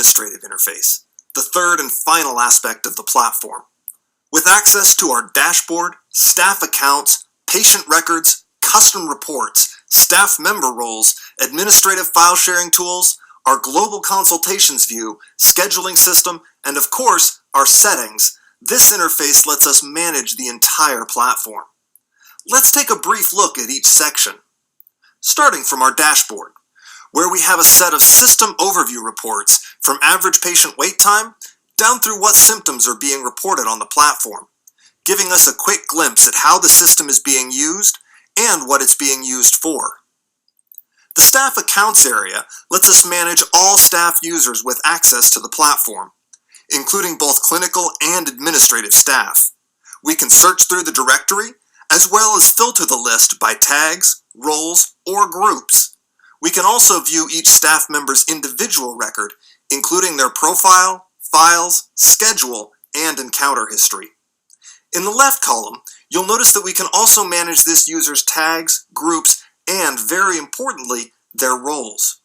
administrative interface, the third and final aspect of the platform. With access to our dashboard, staff accounts, patient records, custom reports, staff member roles, administrative file sharing tools, our global consultations view, scheduling system, and of course, our settings, this interface lets us manage the entire platform. Let's take a brief look at each section. Starting from our dashboard, where we have a set of system overview reports from average patient wait time down through what symptoms are being reported on the platform, giving us a quick glimpse at how the system is being used and what it's being used for. The staff accounts area lets us manage all staff users with access to the platform, including both clinical and administrative staff. We can search through the directory as well as filter the list by tags, roles, or groups. We can also view each staff member's individual record, including their profile, files, schedule, and encounter history. In the left column, you'll notice that we can also manage this user's tags, groups, and, very importantly, their roles.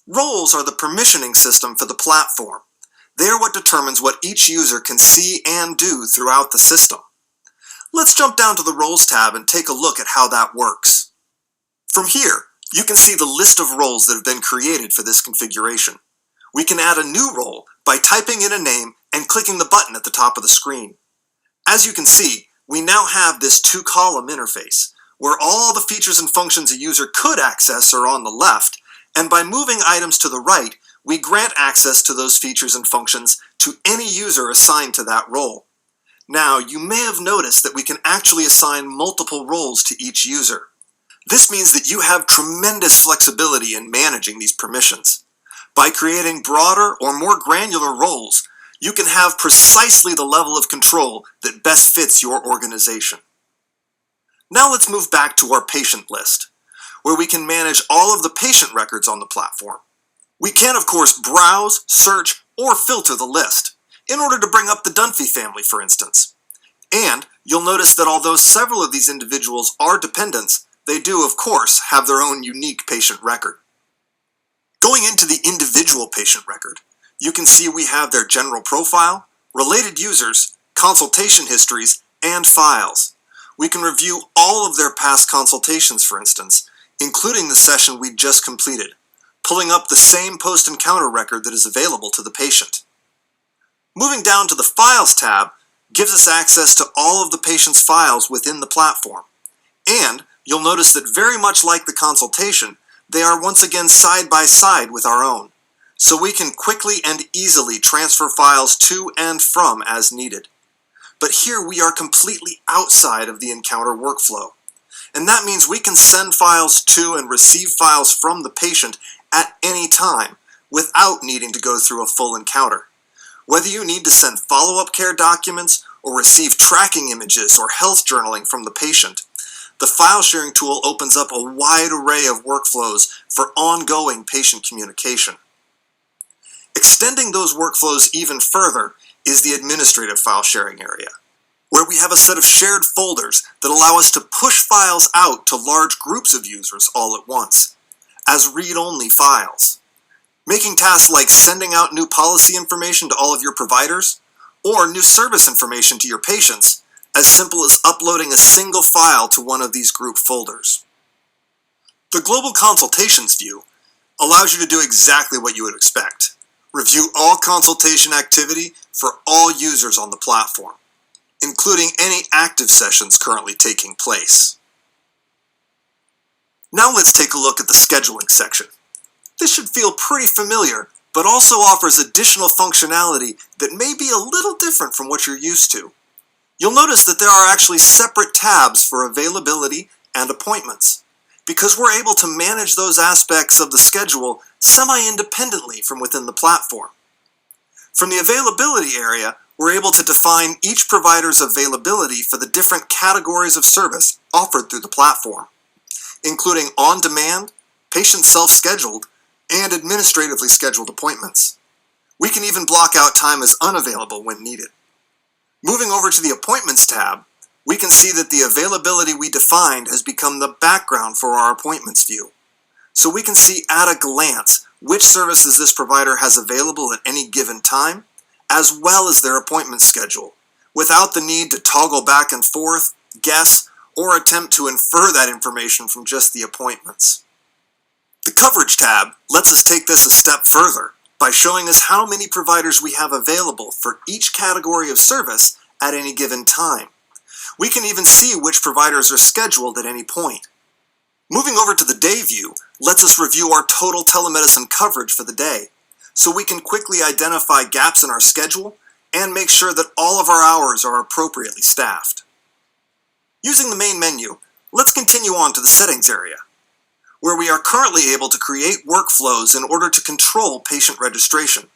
Roles are the permissioning system for the platform. They are what determines what each user can see and do throughout the system. Let's jump down to the Roles tab and take a look at how that works. From here, you can see the list of roles that have been created for this configuration. We can add a new role by typing in a name and clicking the button at the top of the screen. As you can see, we now have this two-column interface, where all the features and functions a user could access are on the left, and by moving items to the right, we grant access to those features and functions to any user assigned to that role. Now, you may have noticed that we can actually assign multiple roles to each user. This means that you have tremendous flexibility in managing these permissions. By creating broader or more granular roles, you can have precisely the level of control that best fits your organization. Now let's move back to our patient list, where we can manage all of the patient records on the platform. We can, of course, browse, search, or filter the list, in order to bring up the Dunphy family, for instance. And you'll notice that although several of these individuals are dependents, they do, of course, have their own unique patient record. Going into the individual patient record, you can see we have their general profile, related users, consultation histories, and files. We can review all of their past consultations, for instance, including the session we just completed, pulling up the same post-encounter record that is available to the patient. Moving down to the Files tab gives us access to all of the patient's files within the platform. And you'll notice that very much like the consultation, they are once again side by side with our own, so we can quickly and easily transfer files to and from as needed. But here we are completely outside of the encounter workflow. And that means we can send files to and receive files from the patient at any time without needing to go through a full encounter. Whether you need to send follow-up care documents or receive tracking images or health journaling from the patient, the file sharing tool opens up a wide array of workflows for ongoing patient communication. Extending those workflows even further is the administrative file sharing area, where we have a set of shared folders that allow us to push files out to large groups of users all at once, as read-only files, making tasks like sending out new policy information to all of your providers, or new service information to your patients, as simple as uploading a single file to one of these group folders. The Global Consultations view allows you to do exactly what you would expect. Review all consultation activity for all users on the platform, including any active sessions currently taking place. Now let's take a look at the scheduling section. This should feel pretty familiar, but also offers additional functionality that may be a little different from what you're used to. You'll notice that there are actually separate tabs for availability and appointments, because we're able to manage those aspects of the schedule semi-independently from within the platform. From the availability area, we're able to define each provider's availability for the different categories of service offered through the platform, including on-demand, patient self-scheduled, and administratively scheduled appointments. We can even block out time as unavailable when needed. Moving over to the Appointments tab, we can see that the availability we defined has become the background for our Appointments view. So we can see at a glance which services this provider has available at any given time, as well as their appointment schedule, without the need to toggle back and forth, guess, or attempt to infer that information from just the appointments. The Coverage tab lets us take this a step further by showing us how many providers we have available for each category of service at any given time. We can even see which providers are scheduled at any point. Moving over to the day view lets us review our total telemedicine coverage for the day, so we can quickly identify gaps in our schedule and make sure that all of our hours are appropriately staffed. Using the main menu, let's continue on to the settings area, where we are currently able to create workflows in order to control patient registration.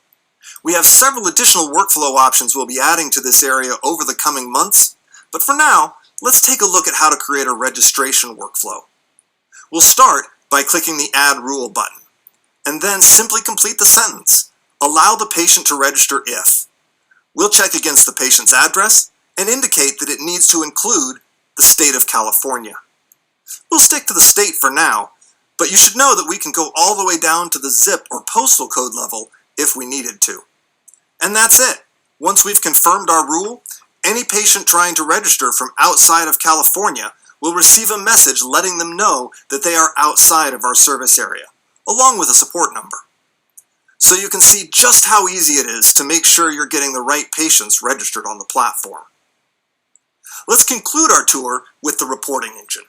We have several additional workflow options we'll be adding to this area over the coming months, but for now, let's take a look at how to create a registration workflow. We'll start by clicking the Add Rule button, and then simply complete the sentence, "Allow the patient to register if." We'll check against the patient's address and indicate that it needs to include the state of California. We'll stick to the state for now, but you should know that we can go all the way down to the zip or postal code level if we needed to. And that's it. Once we've confirmed our rule, any patient trying to register from outside of California will receive a message letting them know that they are outside of our service area, along with a support number. So you can see just how easy it is to make sure you're getting the right patients registered on the platform. Let's conclude our tour with the reporting engine,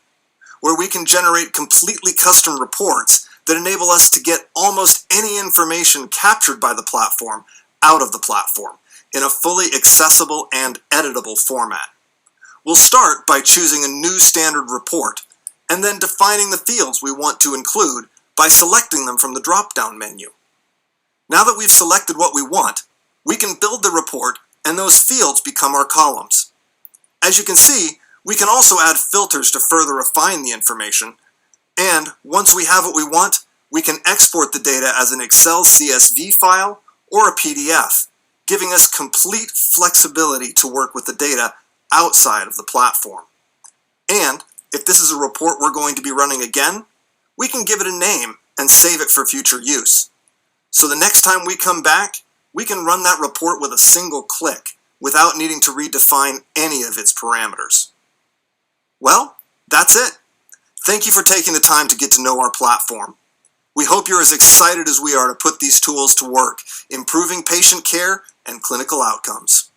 where we can generate completely custom reports that enable us to get almost any information captured by the platform out of the platform in a fully accessible and editable format. We'll start by choosing a new standard report and then defining the fields we want to include by selecting them from the drop-down menu. Now that we've selected what we want, we can build the report and those fields become our columns. As you can see, we can also add filters to further refine the information, and once we have what we want, we can export the data as an Excel CSV file or a PDF, giving us complete flexibility to work with the data outside of the platform. And if this is a report we're going to be running again, we can give it a name and save it for future use. So the next time we come back, we can run that report with a single click without needing to redefine any of its parameters. Well, that's it. Thank you for taking the time to get to know our platform. We hope you're as excited as we are to put these tools to work, improving patient care and clinical outcomes.